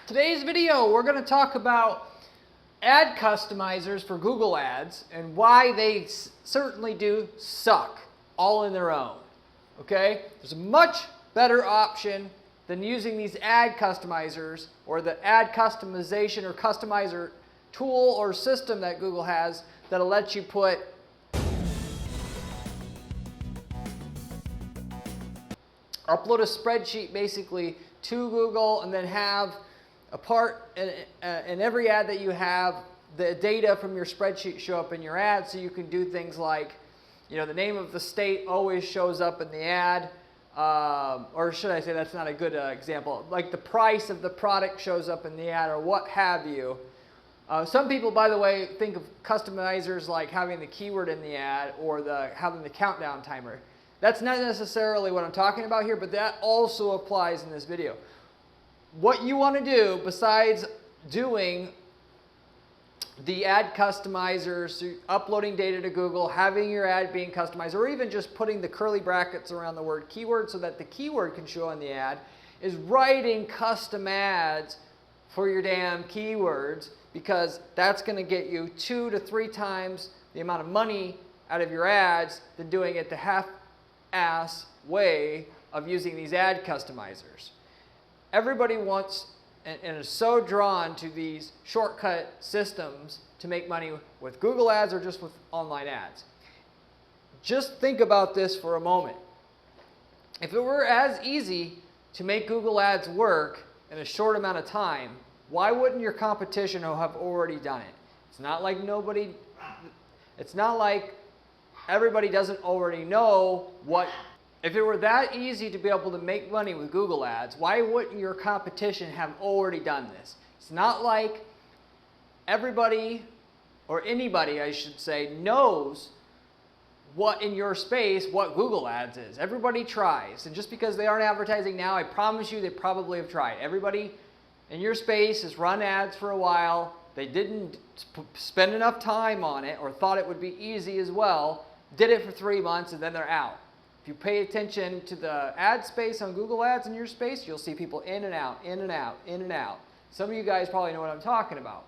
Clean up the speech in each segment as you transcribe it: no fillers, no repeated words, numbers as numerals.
Today's video, we're going to talk about ad customizers for Google Ads and why they certainly do suck all in their own. Okay? There's a much better option than using these ad customizers or the ad customization or customizer tool or system that Google has that'll let you put upload a spreadsheet basically to Google and then have a part in every ad that you have, the data from your spreadsheet show up in your ad, so you can do things like, the name of the state always shows up in the ad, or should I say that's not a good example, like the price of the product shows up in the ad or what have you. Some people, by the way, think of customizers like having the keyword in the ad or having the countdown timer. That's not necessarily what I'm talking about here, but that also applies in this video. What you want to do besides doing the ad customizers, uploading data to Google, having your ad being customized, or even just putting the curly brackets around the word keyword so that the keyword can show in the ad, is writing custom ads for your damn keywords, because that's going to get you 2 to 3 times the amount of money out of your ads than doing it the half-ass way of using these ad customizers. Everybody wants and is so drawn to these shortcut systems to make money with Google ads or just with online ads. Just think about this for a moment. If it were as easy to make Google ads work in a short amount of time, why wouldn't your competition have already done it? It's not like everybody doesn't already know what. If it were that easy to be able to make money with Google ads, why wouldn't your competition have already done this? It's not like everybody, or anybody I should say, knows what in your space what Google ads is. Everybody tries, and just because they aren't advertising now, I promise you they probably have tried. Everybody in your space has run ads for a while. They didn't spend enough time on it or thought it would be easy as well, did it for 3 months, and then they're out. If you pay attention to the ad space on Google ads in your space, you'll see people in and out, in and out, in and out. Some of you guys probably know what I'm talking about.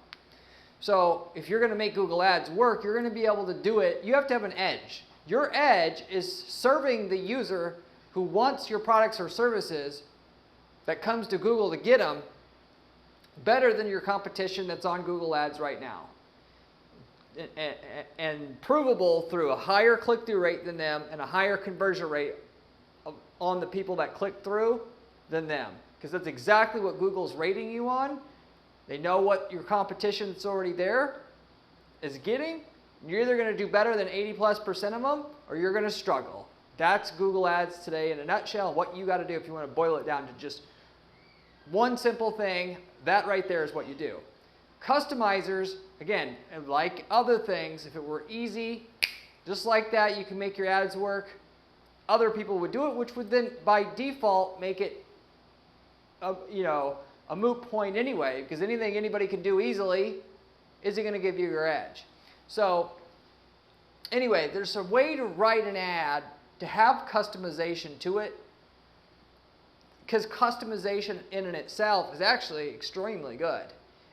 So if you're going to make Google ads work, you're going to be able to do it. You have to have an edge. Your edge is serving the user who wants your products or services that comes to Google to get them better than your competition that's on Google ads right now. And provable through a higher click-through rate than them and a higher conversion rate on the people that click through than them. Because that's exactly what Google's rating you on. They know what your competition that's already there is getting. You're either going to do better than 80+% of them, or you're going to struggle. That's Google ads today in a nutshell. What you got to do if you want to boil it down to just one simple thing, that right there is what you do. Customizers, again, like other things, if it were easy, just like that, you can make your ads work. Other people would do it, which would then, by default, make it a moot point anyway, because anything anybody can do easily isn't going to give you your edge. So, anyway, there's a way to write an ad to have customization to it, because customization in and itself is actually extremely good.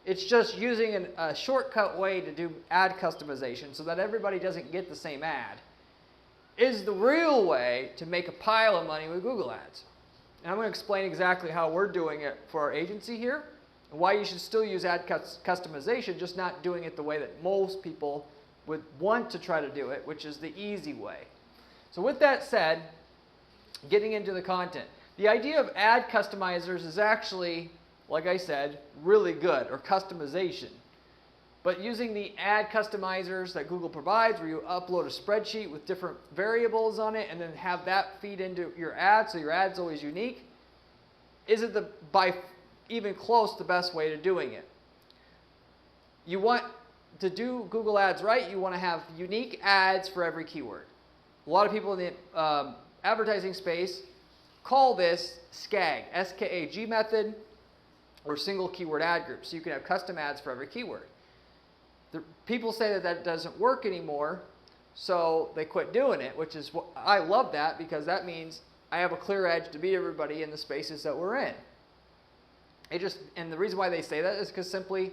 It's just using a shortcut way to do ad customization so that everybody doesn't get the same ad is the real way to make a pile of money with Google ads. And I'm going to explain exactly how we're doing it for our agency here and why you should still use ad customization, just not doing it the way that most people would want to try to do it, which is the easy way. So with that said, getting into the content. The idea of ad customizers is actually, like I said, really good, or customization. But using the ad customizers that Google provides, where you upload a spreadsheet with different variables on it and then have that feed into your ad, so your ad's always unique, isn't by even close the best way to doing it. You want to do Google ads right, you want to have unique ads for every keyword. A lot of people in the advertising space call this SKAG, S-K-A-G method, or single keyword ad group. So you can have custom ads for every keyword. People say that doesn't work anymore, so they quit doing it, which is what I love that, because that means I have a clear edge to beat everybody in the spaces that we're in. And the reason why they say that is because simply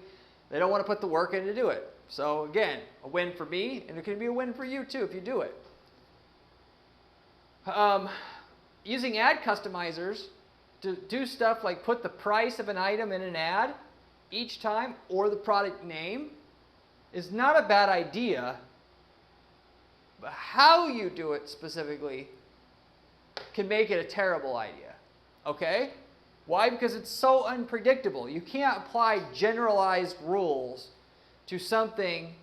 they don't want to put the work in to do it. So again, a win for me, and it can be a win for you too if you do it. Using ad customizers to do stuff like put the price of an item in an ad each time, or the product name, is not a bad idea, but how you do it specifically can make it a terrible idea. Okay? Why? Because it's so unpredictable. You can't apply generalized rules to something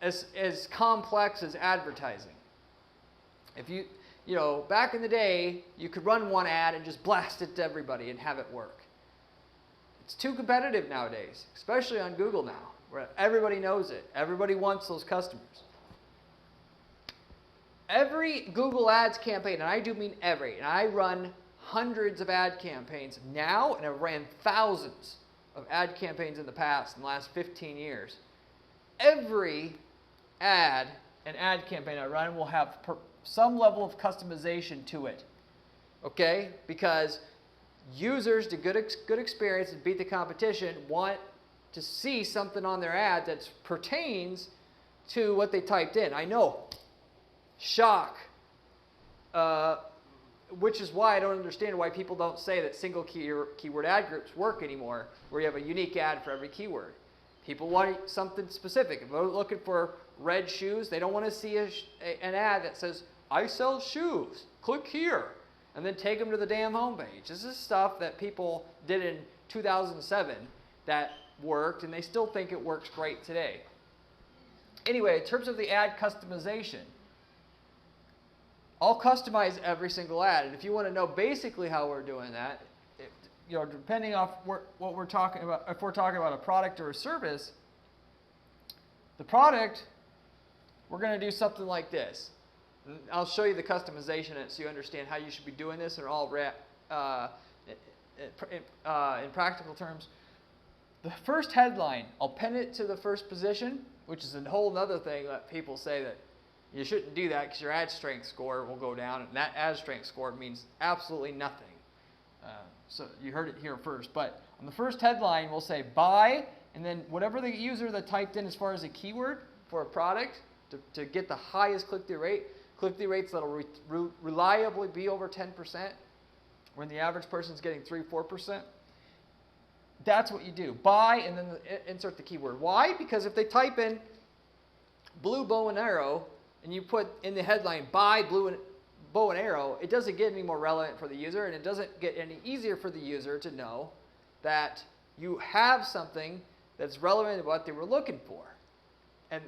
as complex as advertising. If you know, back in the day, you could run one ad and just blast it to everybody and have it work. It's too competitive nowadays, especially on Google now, where everybody knows it. Everybody wants those customers. Every Google Ads campaign, and I do mean every, and I run hundreds of ad campaigns now, and I've ran thousands of ad campaigns in the past, in the last 15 years. Every ad and ad campaign I run will have some level of customization to it, okay? Because users to good experience and beat the competition want to see something on their ad that pertains to what they typed in. I know, shock, which is why I don't understand why people don't say that single keyword ad groups work anymore, where you have a unique ad for every keyword. People want something specific. If they're looking for red shoes, they don't want to see an ad that says, I sell shoes, click here, and then take them to the damn homepage. This is stuff that people did in 2007 that worked, and they still think it works great today. Anyway, in terms of the ad customization, I'll customize every single ad, and if you want to know basically how we're doing that, depending on what we're talking about, if we're talking about a product or a service, the product, we're going to do something like this. I'll show you the customization in it so you understand how you should be doing this in practical terms. The first headline, I'll pin it to the first position, which is a whole other thing that people say that you shouldn't do that because your ad strength score will go down, and that ad strength score means absolutely nothing. So you heard it here first. But on the first headline, we'll say buy, and then whatever the user that typed in as far as a keyword for a product to get the highest click-through rates that will reliably be over 10%, when the average person is getting 3-4%. That's what you do. Buy, and then insert the keyword. Why? Because if they type in blue bow and arrow, and you put in the headline, buy bow and arrow, it doesn't get any more relevant for the user, and it doesn't get any easier for the user to know that you have something that's relevant to what they were looking for. And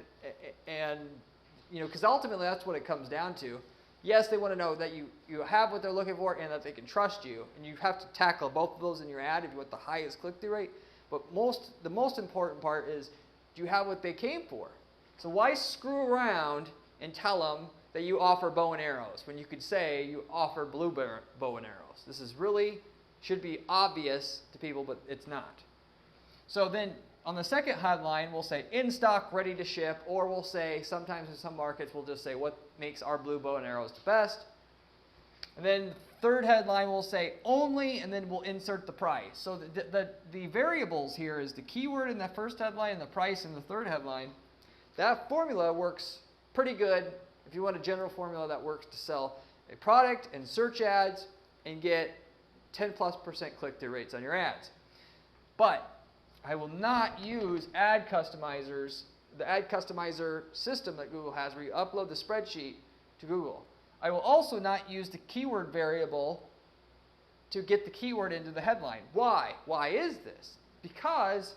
because ultimately that's what it comes down to. Yes, they want to know that you have what they're looking for and that they can trust you, and you have to tackle both of those in your ad if you want the highest click-through rate. But the most important part is, do you have what they came for? So why screw around and tell them that you offer bow and arrows when you could say you offer blue bow and arrows? This is really should be obvious to people, but it's not. So then on the second headline, we'll say in stock, ready to ship, or we'll say, sometimes in some markets, we'll just say what makes our blue bow and arrows the best. And then third headline, we'll say only, and then we'll insert the price. So the variables here is the keyword in the first headline and the price in the third headline. That formula works pretty good if you want a general formula that works to sell a product and search ads and get 10+% click-through rates on your ads. But I will not use ad customizers, the ad customizer system that Google has where you upload the spreadsheet to Google. I will also not use the keyword variable to get the keyword into the headline. Why? Why is this? Because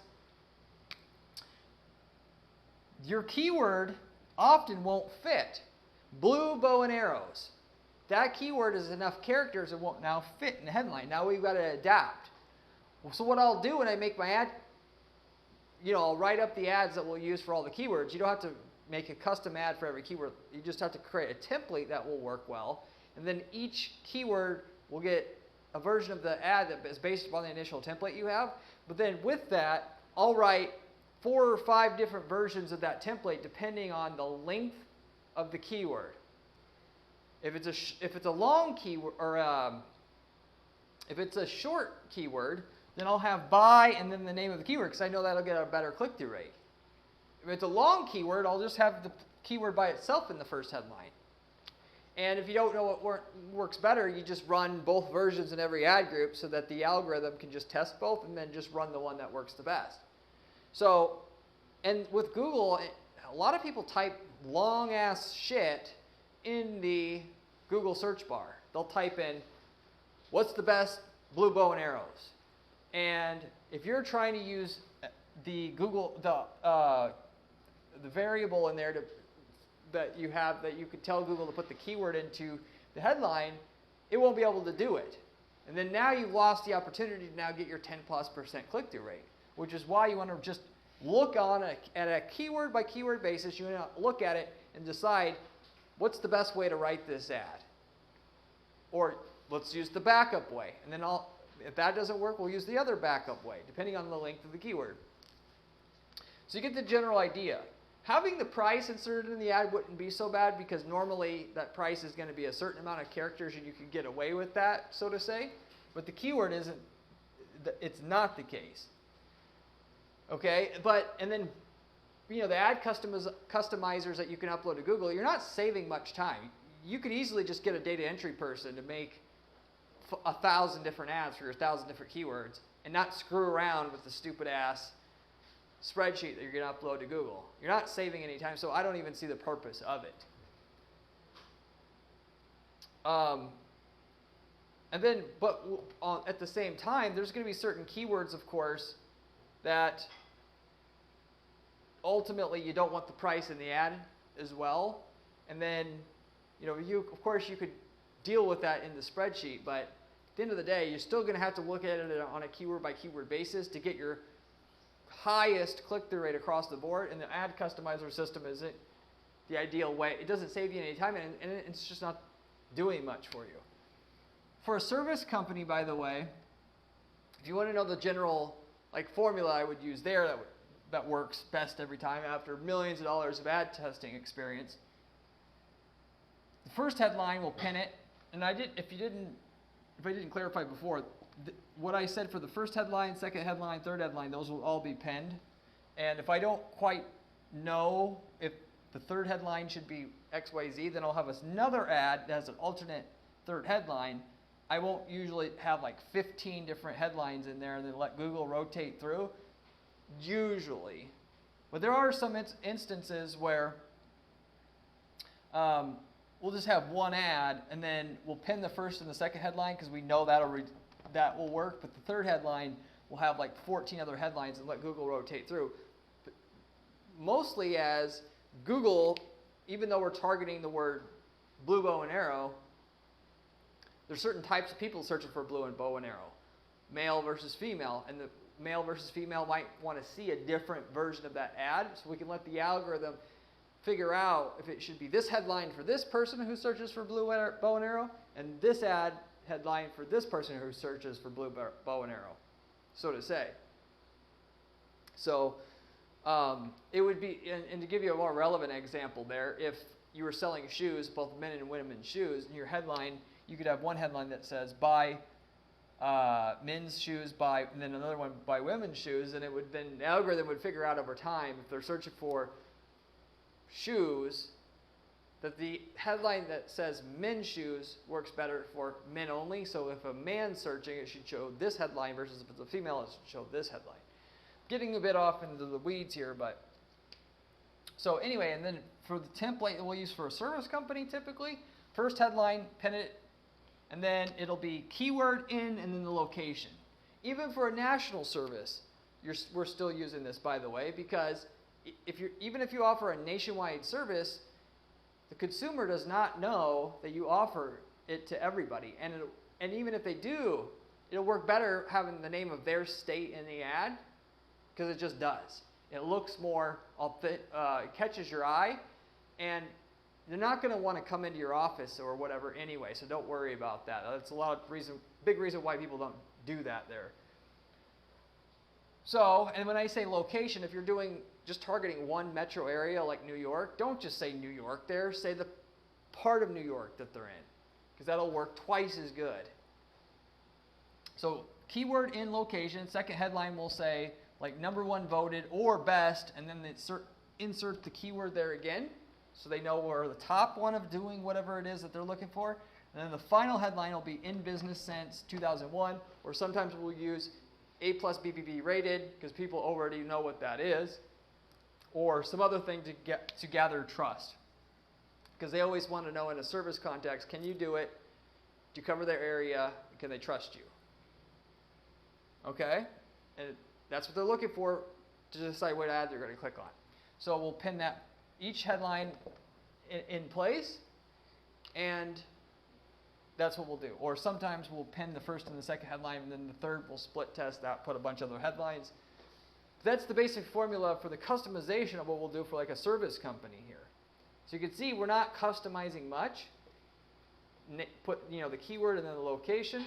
your keyword often won't fit. Blue bow and arrows. That keyword is enough characters that won't now fit in the headline. Now we've got to adapt. So what I'll do when I make my ad, I'll write up the ads that we'll use for all the keywords. You don't have to make a custom ad for every keyword. You just have to create a template that will work well. And then each keyword will get a version of the ad that is based upon the initial template you have. But then with that, I'll write 4 or 5 different versions of that template depending on the length of the keyword. If it's a long keyword or If it's a short keyword, then I'll have buy and then the name of the keyword because I know that'll get a better click-through rate. If it's a long keyword, I'll just have the keyword by itself in the first headline. And if you don't know what works better, you just run both versions in every ad group so that the algorithm can just test both and then just run the one that works the best. So, and with Google, a lot of people type long-ass shit in the Google search bar. They'll type in, what's the best blue bow and arrows? And if you're trying to use the Google, the variable in there that you have that you could tell Google to put the keyword into the headline, it won't be able to do it. And then now you've lost the opportunity to now get your 10+% click-through rate, which is why you want to just look at a keyword by keyword basis. You want to look at it and decide what's the best way to write this ad. Or let's use the backup way. And then if that doesn't work, we'll use the other backup way, depending on the length of the keyword. So you get the general idea. Having the price inserted in the ad wouldn't be so bad because normally that price is going to be a certain amount of characters and you can get away with that, so to say. But the keyword isn't, it's not the case. Okay, and then, you know, the ad customizers that you can upload to Google, you're not saving much time. You could easily just get a data entry person to make 1,000 different ads for your 1,000 different keywords and not screw around with the stupid ass spreadsheet that you're going to upload to Google. You're not saving any time, so I don't even see the purpose of it. And then, but at the same time, there's going to be certain keywords, of course, that ultimately you don't want the price in the ad as well. And then, you know, of course, you could deal with that in the spreadsheet, but at the end of the day, you're still going to have to look at it on a keyword by keyword basis to get your highest click-through rate across the board, and the ad customizer system isn't the ideal way. It doesn't save you any time, and it's just not doing much for you. For a service company, by the way, if you want to know the general formula I would use there that works best every time after millions of dollars of ad testing experience, the first headline will pin it, and if I didn't clarify before, what I said for the first headline, second headline, third headline, those will all be pinned. And if I don't quite know if the third headline should be XYZ, then I'll have another ad that has an alternate third headline. I won't usually have 15 different headlines in there and then let Google rotate through, usually. But there are some instances where we'll just have one ad and then we'll pin the first and the second headline because we know that will work, but the third headline will have 14 other headlines and let Google rotate through. But mostly as Google, even though we're targeting the word blue bow and arrow, there's certain types of people searching for blue and bow and arrow, male versus female, and the male versus female might want to see a different version of that ad, so we can let the algorithm figure out if it should be this headline for this person who searches for blue bow and arrow, and this ad headline for this person who searches for blue bow and arrow, so to say. So it would be, and to give you a more relevant example there, if you were selling shoes, both men and women's shoes, in your headline, you could have one headline that says buy men's shoes, and then another one buy women's shoes, and then the algorithm would figure out over time if they're searching for shoes, that the headline that says men's shoes works better for men only. So if a man's searching, it should show this headline versus if it's a female, it should show this headline. Getting a bit off into the weeds here, but so anyway, and then for the template that we'll use for a service company typically, first headline, pin it, and then it'll be keyword in and then the location. Even for a national service, we're still using this, by the way, because even if you offer a nationwide service, the consumer does not know that you offer it to everybody. And even if they do, it'll work better having the name of their state in the ad, because it just does. It looks more, it catches your eye, and they're not going to want to come into your office or whatever anyway, so don't worry about that. That's big reason why people don't do that there. So, and when I say location, if you're just targeting one metro area like New York, don't just say New York there, say the part of New York that they're in, because that'll work twice as good. So keyword in location, second headline will say like #1 voted or best, and then insert the keyword there again, so they know we're the top one of doing whatever it is that they're looking for. And then the final headline will be in business since 2001, or sometimes we'll use A+ BBB rated because people already know what that is, or some other thing to gather trust, because they always want to know in a service context, can you do it? Do you cover their area? Can they trust you? Okay, and that's what they're looking for to decide what ad they're going to click on. So we'll pin that each headline in place, and that's what we'll do. Or sometimes we'll pin the first and the second headline, and then the third we'll split test that, put a bunch of other headlines. That's the basic formula for the customization of what we'll do for like a service company here. So you can see we're not customizing much. Put the keyword and then the location,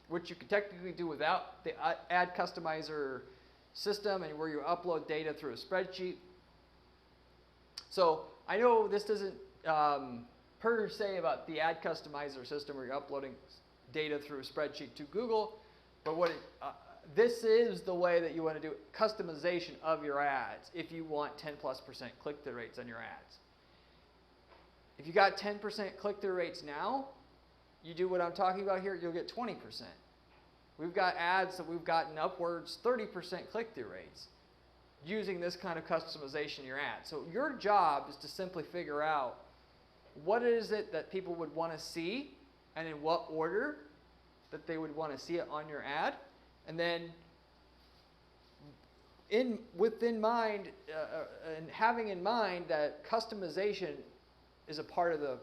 which you can technically do without the ad customizer system, and where you upload data through a spreadsheet. So I know this doesn't per se about the ad customizer system where you're uploading data through a spreadsheet to Google, but this is the way that you want to do customization of your ads if you want 10+% click-through rates on your ads. If you got 10% click-through rates now, you do what I'm talking about here, you'll get 20%. We've got ads that we've gotten upwards 30% click-through rates using this kind of customization in your ad. So your job is to simply figure out what is it that people would want to see, and in what order that they would want to see it on your ad, and then within mind and having in mind that customization is a part of the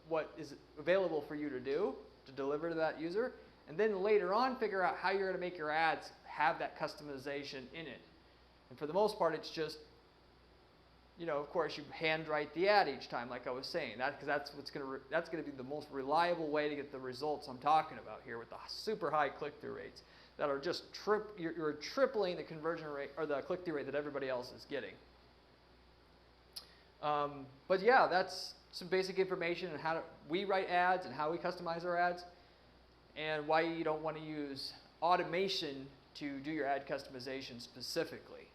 what is available for you to do to deliver to that user, and then later on figure out how you're going to make your ads have that customization in it. And for the most part, it's just of course, you handwrite the ad each time, like I was saying, because that's going to be the most reliable way to get the results I'm talking about here, with the super high click-through rates that are just you're tripling the conversion rate or the click-through rate that everybody else is getting. But yeah, that's some basic information on how we write ads and how we customize our ads, and why you don't want to use automation to do your ad customization specifically.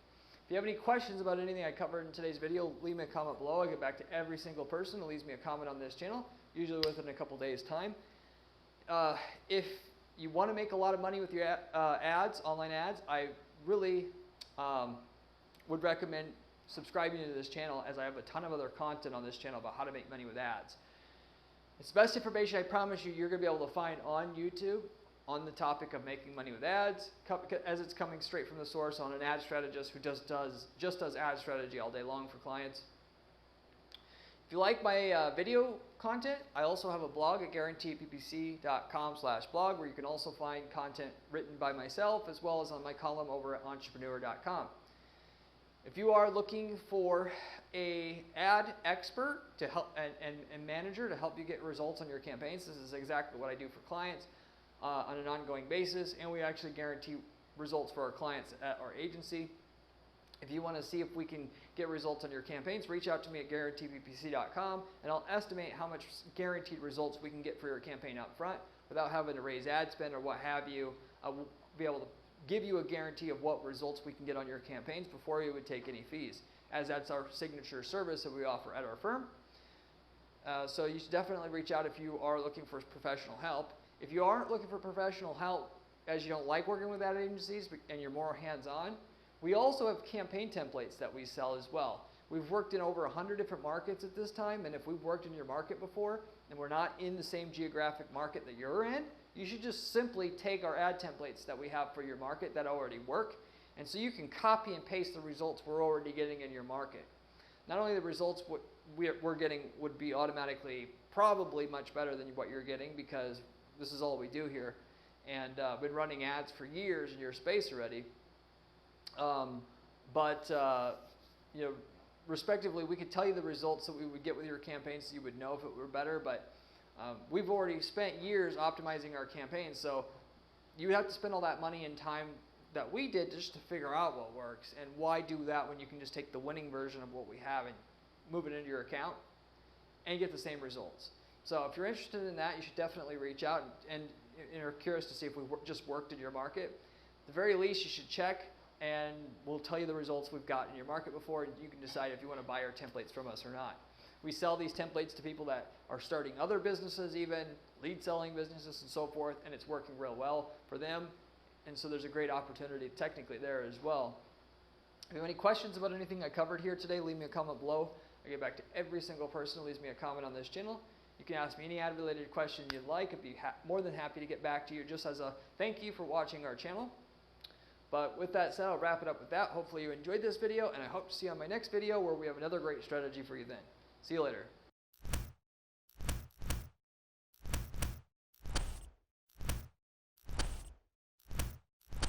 If you have any questions about anything I covered in today's video, leave me a comment below. I get back to every single person who leaves me a comment on this channel, usually within a couple days' time. If you want to make a lot of money with your ads, online ads, I really would recommend subscribing to this channel, as I have a ton of other content on this channel about how to make money with ads. It's the best information I promise you're going to be able to find on YouTube on the topic of making money with ads, as it's coming straight from the source on an ad strategist who just does ad strategy all day long for clients. If you like my video content, I also have a blog at guaranteedppc.com/blog, where you can also find content written by myself, as well as on my column over at entrepreneur.com. If you are looking for an ad expert to help and manager to help you get results on your campaigns, this is exactly what I do for clients on an ongoing basis, and we actually guarantee results for our clients at our agency. If you want to see if we can get results on your campaigns, reach out to me at guaranteedppc.com, and I'll estimate how much guaranteed results we can get for your campaign up front without having to raise ad spend or what have you. I will be able to give you a guarantee of what results we can get on your campaigns before you would take any fees, as that's our signature service that we offer at our firm. So you should definitely reach out if you are looking for professional help. If you aren't looking for professional help, as you don't like working with ad agencies and you're more hands-on, we also have campaign templates that we sell as well. We've worked in over 100 different markets at this time, and if we've worked in your market before and we're not in the same geographic market that you're in, you should just simply take our ad templates that we have for your market that already work, and so you can copy and paste the results we're already getting in your market. Not only the results we're getting would be automatically probably much better than what you're getting, because this is all we do here, and been running ads for years in your space already. Respectively, we could tell you the results that we would get with your campaigns, so you would know if it were better. But we've already spent years optimizing our campaigns, so you would have to spend all that money and time that we did just to figure out what works. And why do that when you can just take the winning version of what we have and move it into your account and get the same results? So if you're interested in that, you should definitely reach out. And and are curious to see if we just worked in your market, at the very least, you should check, and we'll tell you the results we've got in your market before, and you can decide if you want to buy our templates from us or not. We sell these templates to people that are starting other businesses, even lead selling businesses and so forth, and it's working real well for them. And so there's a great opportunity technically there as well. If you have any questions about anything I covered here today, leave me a comment below. I get back to every single person who leaves me a comment on this channel. You can ask me any ad-related question you'd like. I'd be more than happy to get back to you just as a thank you for watching our channel. But with that said, I'll wrap it up with that. Hopefully you enjoyed this video, and I hope to see you on my next video where we have another great strategy for you then. See you later.